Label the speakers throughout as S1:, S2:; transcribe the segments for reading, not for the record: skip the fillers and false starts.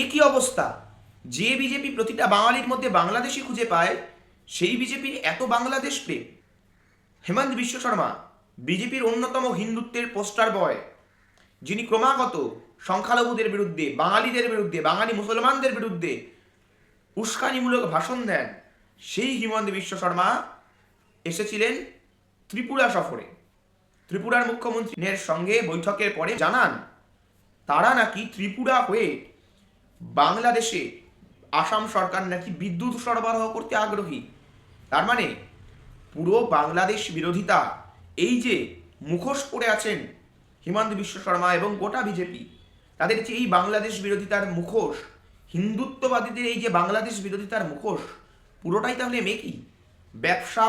S1: একই অবস্থা। যে বিজেপি প্রতিটা বাঙালির মধ্যে বাংলাদেশি খুঁজে পায়, সেই বিজেপির এত বাংলাদেশ প্রেম। হেমন্ত বিশ্ব শর্মা বিজেপির অন্যতম হিন্দুত্বের পোস্টার বয়, যিনি ক্রমাগত সংখ্যালঘুদের বিরুদ্ধে, বাঙালিদের বিরুদ্ধে, বাঙালি মুসলমানদের বিরুদ্ধে উস্কানিমূলক ভাষণ দেন, সেই হিমন্ত বিশ্ব শর্মা এসেছিলেন ত্রিপুরা সফরে। ত্রিপুরার মুখ্যমন্ত্রীর সঙ্গে বৈঠকের পরে জানান তারা নাকি ত্রিপুরা হয়ে বাংলাদেশে আসাম সরকার নাকি বিদ্যুৎ সরবরাহ করতে আগ্রহী। তার মানে পুরো বাংলাদেশ বিরোধিতা, এই যে মুখোশ পরে আছেন হিমন্ত বিশ্ব শর্মা এবং গোটা বিজেপি, তাদের যে এই বাংলাদেশ বিরোধিতার মুখোশ, হিন্দুত্ববাদীদের এই যে বাংলাদেশ বিরোধিতার মুখোশ, পুরোটাই তাহলে মেকি ব্যবসা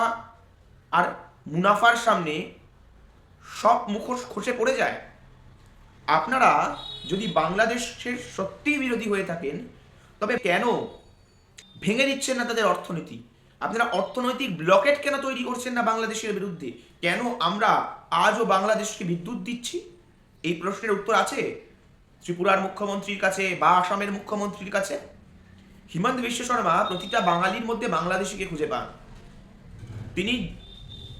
S1: আর মুনাফার সামনে সব মুখোশ খসে পড়ে যায়। আপনারা যদি বাংলাদেশের সত্যিই বিরোধী হয়ে থাকেন, তবে কেন ভেঙে দিচ্ছেন না তাদের অর্থনীতি? আপনারা অর্থনৈতিক ব্লকেট কেন তৈরি করছেন না বাংলাদেশের বিরুদ্ধে? কেন আমরা আজও বাংলাদেশকে বিদ্যুৎ দিচ্ছি? এই প্রশ্নের উত্তর আছে ত্রিপুরার মুখ্যমন্ত্রীর কাছে বা আসামের মুখ্যমন্ত্রীর কাছে। হিমন্ত বিশ্ব শর্মা প্রতিটা বাঙালির মধ্যে বাংলাদেশিকে খুঁজে পান। তিনি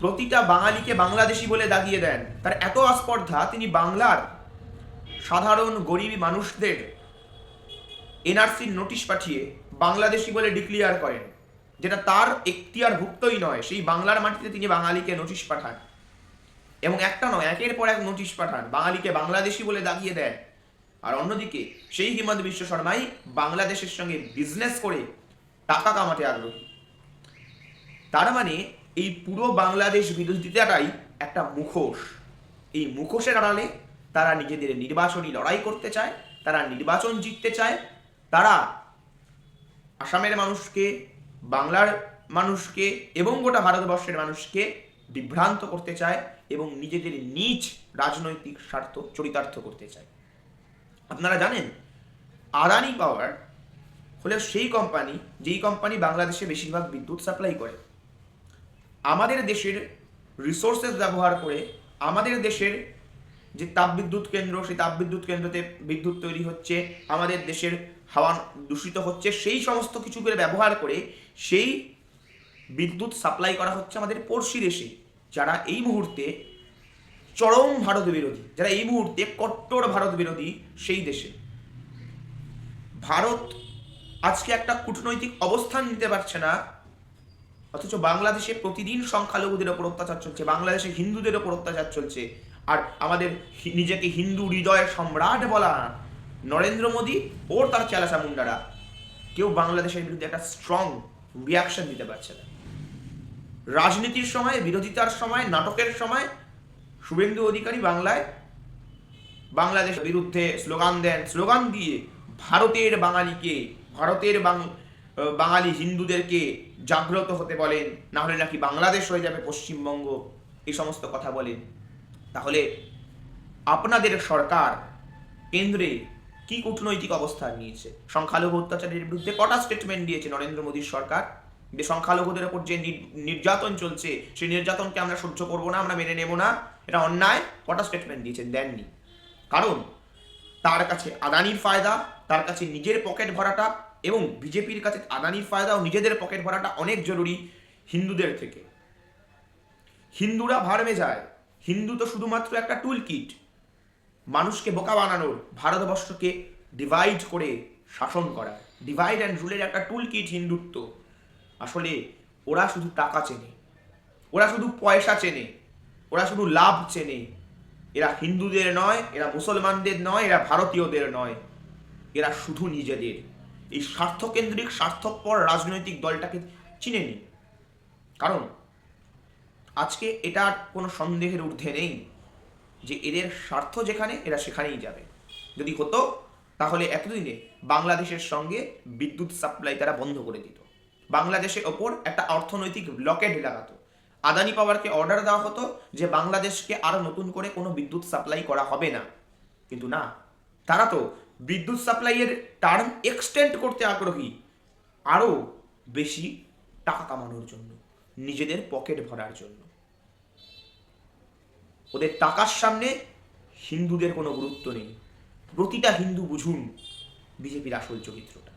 S1: প্রতিটা বাঙালিকে বাংলাদেশি বলে দাগিয়ে দেন। তার এত আস্পর্ধা, তিনি বাংলার সাধারণ গরিব মানুষদের এনআরসির নোটিশ পাঠিয়ে বাংলাদেশি বলে ডিক্লিয়ার করেন, যেটা তার এখতিয়ারভুক্তই নয়। সেই বাংলার মাটিতে তিনি বাঙালিকে নোটিশ পাঠান, এবং একটা নয়, একের পর এক নোটিশ পাঠান, বাঙালিকে বাংলাদেশি বলে দাগিয়ে দেন। আর অন্যদিকে সেই হিমন্ত বিশ্ব শর্মাই বাংলাদেশের সঙ্গে বিজনেস করে টাকা কামাতে আগ্রহী। তার মানে এই পুরো বাংলাদেশ বিরোধিতাটাই একটা মুখোশ। এই মুখোশের আড়ালে তারা নিজেদের নির্বাচনী লড়াই করতে চায়, তারা নির্বাচন জিততে চায়, তারা আসামের মানুষকে, বাংলার মানুষকে এবং গোটা ভারতবর্ষের মানুষকে বিভ্রান্ত করতে চায় এবং নিজেদের নিজ রাজনৈতিক স্বার্থ চরিতার্থ করতে চায়। আপনারা জানেন আদানি পাওয়ার হলো সেই কোম্পানি, যেই কোম্পানি বাংলাদেশে বেশিরভাগ বিদ্যুৎ সাপ্লাই করে। আমাদের দেশের রিসোর্সেস ব্যবহার করে আমাদের দেশের যে তাপবিদ্যুৎ কেন্দ্র, সেই তাপবিদ্যুৎ কেন্দ্রতে বিদ্যুৎ তৈরি হচ্ছে, আমাদের দেশের হাওয়া দূষিত হচ্ছে, সেই সমস্ত কিছু করে ব্যবহার করে সেই বিদ্যুৎ সাপ্লাই করা হচ্ছে আমাদের পড়শি দেশে, যারা এই মুহূর্তে চরম ভারত বিরোধী, যারা এই মুহূর্তে কট্টর ভারত বিরোধী সেই দেশে। ভারত আজকে একটা কূটনৈতিক অবস্থান নিতে পারছে না, অথচ বাংলাদেশে প্রতিদিন সংখ্যালঘুদের ওপর অত্যাচার চলছে, বাংলাদেশে হিন্দুদের ওপর অত্যাচার চলছে। আর আমাদের নিজেকে হিন্দু হৃদয়ের সম্রাট বলা নরেন্দ্র মোদী ও তার চেলাচা মুন্ডারা কেউ বাংলাদেশের বিরুদ্ধে একটা স্ট্রং রিয়াকশন দিতে পারছে না। রাজনীতির সময়, বিরোধিতার সময়, নাটকের সময় শুভেন্দু অধিকারী বাংলায় বাংলাদেশের বিরুদ্ধে স্লোগান দেন, স্লোগান দিয়ে ভারতের বাঙালিকে, ভারতের বাঙালি হিন্দুদেরকে জাগ্রত হতে বলেন, না হলে নাকি বাংলাদেশ হয়ে যাবে পশ্চিমবঙ্গ, এই সমস্ত কথা বলেন। তাহলে আপনাদের সরকার কেন্দ্রে কি কূটনৈতিক অবস্থান নিয়েছে? সংখ্যালঘু অত্যাচারের বিরুদ্ধে কটা স্টেটমেন্ট দিয়েছে নরেন্দ্র মোদীর সরকার? যে সংখ্যালঘুদের ওপর যে নির্যাতন চলছে, সেই নির্যাতনকে আমরা সহ্য করবো না, আমরা মেনে নেব না, এটা অন্যায়, কটা স্টেটমেন্ট দিয়েছেন? দেননি। কারণ তার কাছে আদানির ফায়দা, তার কাছে নিজের পকেট ভরাটা, এবং বিজেপির কাছে আদানির ফায়দা ও নিজেদের পকেট ভরাটা অনেক জরুরি হিন্দুদের থেকে। হিন্দুরা ভাড়মে যায়। হিন্দু তো শুধুমাত্র একটা টুল কিট, মানুষকে বোকা বানানোর, ভারতবর্ষকে ডিভাইড করে শাসন করা, ডিভাইড অ্যান্ড রুলের একটা টুল কিট হিন্দুত্ব। আসলে ওরা শুধু টাকা চেনে, ওরা শুধু পয়সা চেনে, ওরা শুধু লাভ চেনে। এরা হিন্দুদের নয়, এরা মুসলমানদের নয়, এরা ভারতীয়দের নয়, এরা শুধু নিজেদের। এই স্বার্থকেন্দ্রিক স্বার্থপর রাজনৈতিক দলটাকে চিনে নিন। কারণ আজকে এটার কোনো সন্দেহের ঊর্ধ্বে নেই যে এদের স্বার্থ যেখানে, এরা সেখানেই যাবে। যদি হতো তাহলে এতদিনে বাংলাদেশের সঙ্গে বিদ্যুৎ সাপ্লাই তারা বন্ধ করে দিত, বাংলাদেশের ওপর একটা অর্থনৈতিক ব্লকেড লাগাতো। আদানি পাওয়ারকে অর্ডার দেওয়া হতো যে বাংলাদেশকে আরো নতুন করে কোনো বিদ্যুৎ সাপ্লাই করা হবে না। কিন্তু না, তারা তো বিদ্যুৎ সাপ্লাইয়ের টার্ম এক্সটেন্ড করতে আগ্রহী, আরো বেশি টাকা কামানোর জন্য, নিজেদের পকেট ভরার জন্য। ওদের টাকার সামনে হিন্দুদের কোনো গুরুত্ব নেই। প্রতিটা হিন্দু বুঝুন, বিজেপির আসল চরিত্রটা।